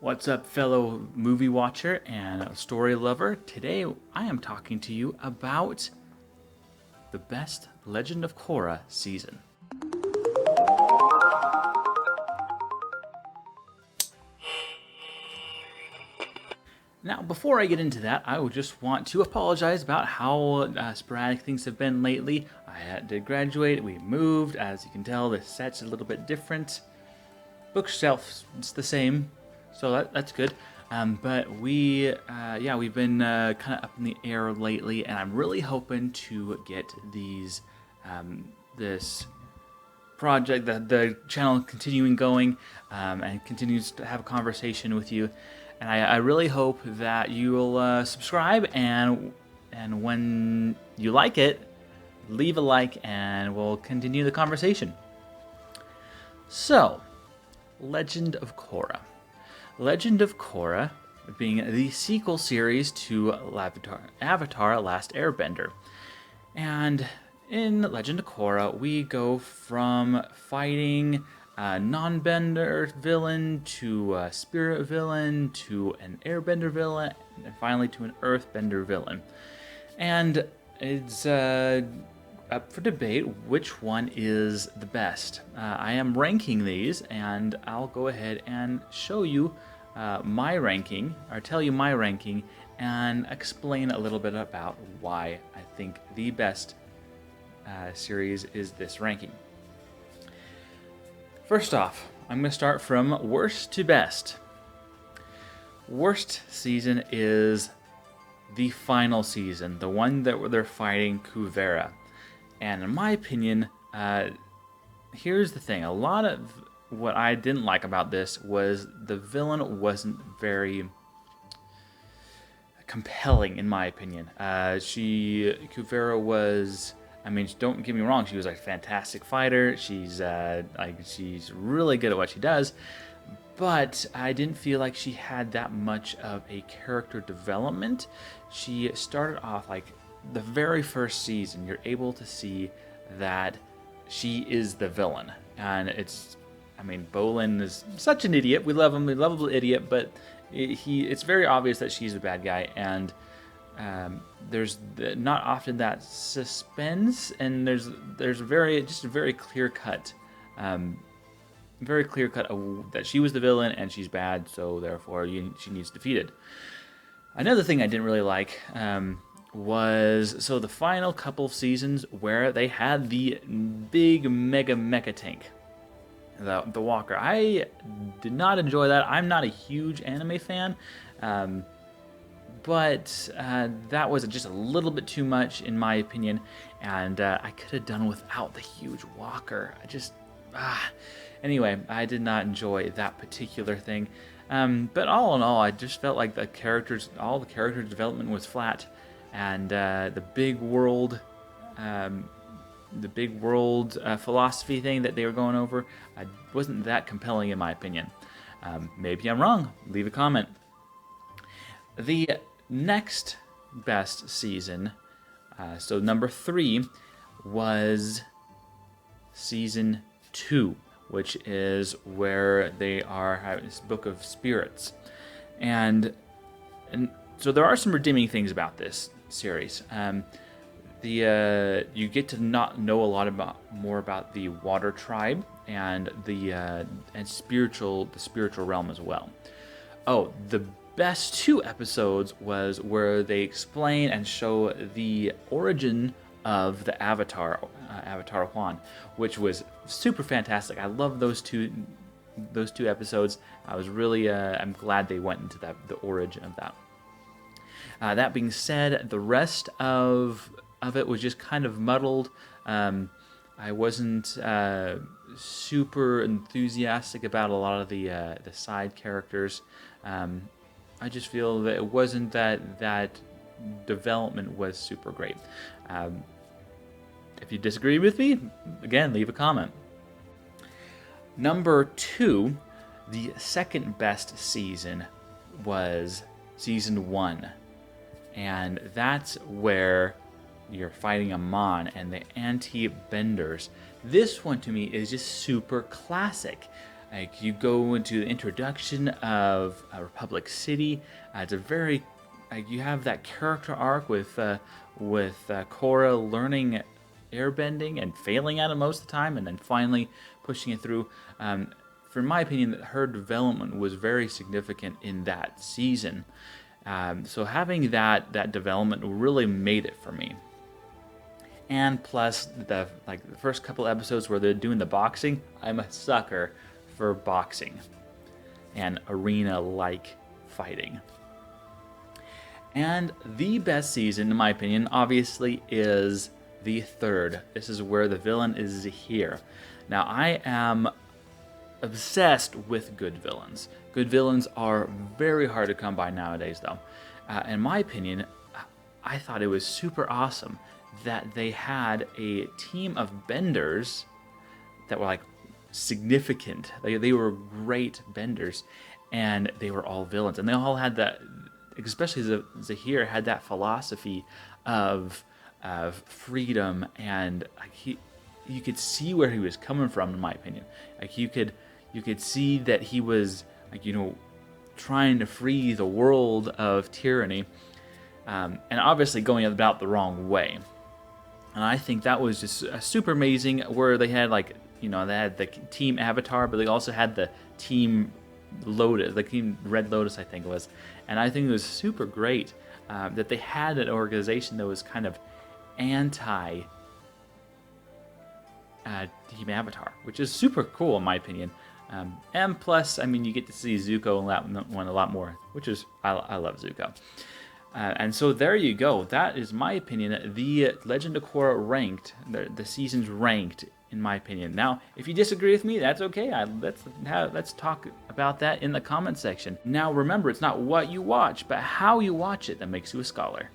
What's up, fellow movie watcher and story lover? Today I am talking to you about the best Legend of Korra season. Now, before I get into that, I would just want to apologize about how sporadic things have been lately. Did graduate, we moved. As you can tell, the set's a little bit different. Bookshelf, it's the same, so that's good. But we've been kind of up in the air lately, and I'm really hoping to get this project, the channel continuing going, and continues to have a conversation with you. And I really hope that you will subscribe, and when you like it, leave a like, and we'll continue the conversation. So, Legend of Korra. Legend of Korra being the sequel series to Avatar Last Airbender. And in Legend of Korra, we go from fighting a non-bender villain to a spirit villain to an airbender villain, and finally to an earthbender villain. And it's up for debate which one is the best. I am ranking these, and I'll go ahead and show you my ranking, or tell you my ranking, and explain a little bit about why I think the best series is this ranking. First off, I'm going to start from worst to best. Worst season is the final season, the one that they're fighting Kuvera. And in my opinion, here's the thing. A lot of what I didn't like about this was the villain wasn't very compelling, in my opinion. Kuvera was, don't get me wrong, she was a fantastic fighter. She's really good at what she does. But I didn't feel like she had that much of a character development. She started off the very first season, you're able to see that she is the villain. And Bolin is such an idiot. We love him, we love a little idiot, but it's very obvious that she's a bad guy. And there's not often that suspense, and there's a very clear cut that she was the villain and she's bad, so therefore she needs defeated. Another thing I didn't really like was the final couple of seasons where they had the big mega mecha tank, the Walker. I did not enjoy that. I'm not a huge anime fan, but that was just a little bit too much in my opinion, and I could have done without the huge Walker. Anyway, I did not enjoy that particular thing. But all in all, I just felt like all the character development was flat. And the big world philosophy thing that they were going over wasn't that compelling in my opinion. Maybe I'm wrong. Leave a comment. The next best season, so number 3, was season 2, which is where they are having this Book of Spirits, and so there are some redeeming things about this series. You get to not know a lot more about the Water Tribe and the spiritual realm as well. Oh, the best 2 episodes was where they explain and show the origin of the Avatar Juan, which was super fantastic. I love those two episodes. I was really I'm glad they went into the origin of that. That being said, the rest of it was just kind of muddled. I wasn't super enthusiastic about a lot of the side characters. I just feel that it wasn't that development was super great. If you disagree with me, again, leave a comment. Number 2, the second best season was season 1. And that's where you're fighting Amon and the anti-benders. This one to me is just super classic. Like you go into the introduction of Republic City. It's a very you have that character arc with Korra learning airbending and failing at it most of the time, and then finally pushing it through. For my opinion, her development was very significant in that season. So having that development really made it for me. And plus the first couple episodes where they're doing the boxing, I'm a sucker for boxing and arena-like fighting. And the best season, in my opinion, obviously is the third. This is where the villain is Zahir. Now, I am obsessed with good villains. Good villains are very hard to come by nowadays, though. In my opinion, I thought it was super awesome that they had a team of benders that were like significant. They were great benders, and they were all villains, and they all had that. Especially Zahir had that philosophy of freedom, and you could see where he was coming from. In my opinion, like you could see that he was trying to free the world of tyranny, and obviously going about the wrong way. And I think that was just super amazing. Where they had they had the Team Avatar, but they also had the Team Lotus, the Team Red Lotus, I think it was. And I think it was super great that they had an organization that was kind of anti Team Avatar, which is super cool in my opinion. And plus, I mean, you get to see Zuko in that one a lot more, which is I love Zuko. And so there you go. That is my opinion. The Legend of Korra ranked, the seasons ranked, in my opinion. Now, if you disagree with me, that's okay. Let's talk about that in the comment section. Now, remember, it's not what you watch, but how you watch it that makes you a scholar.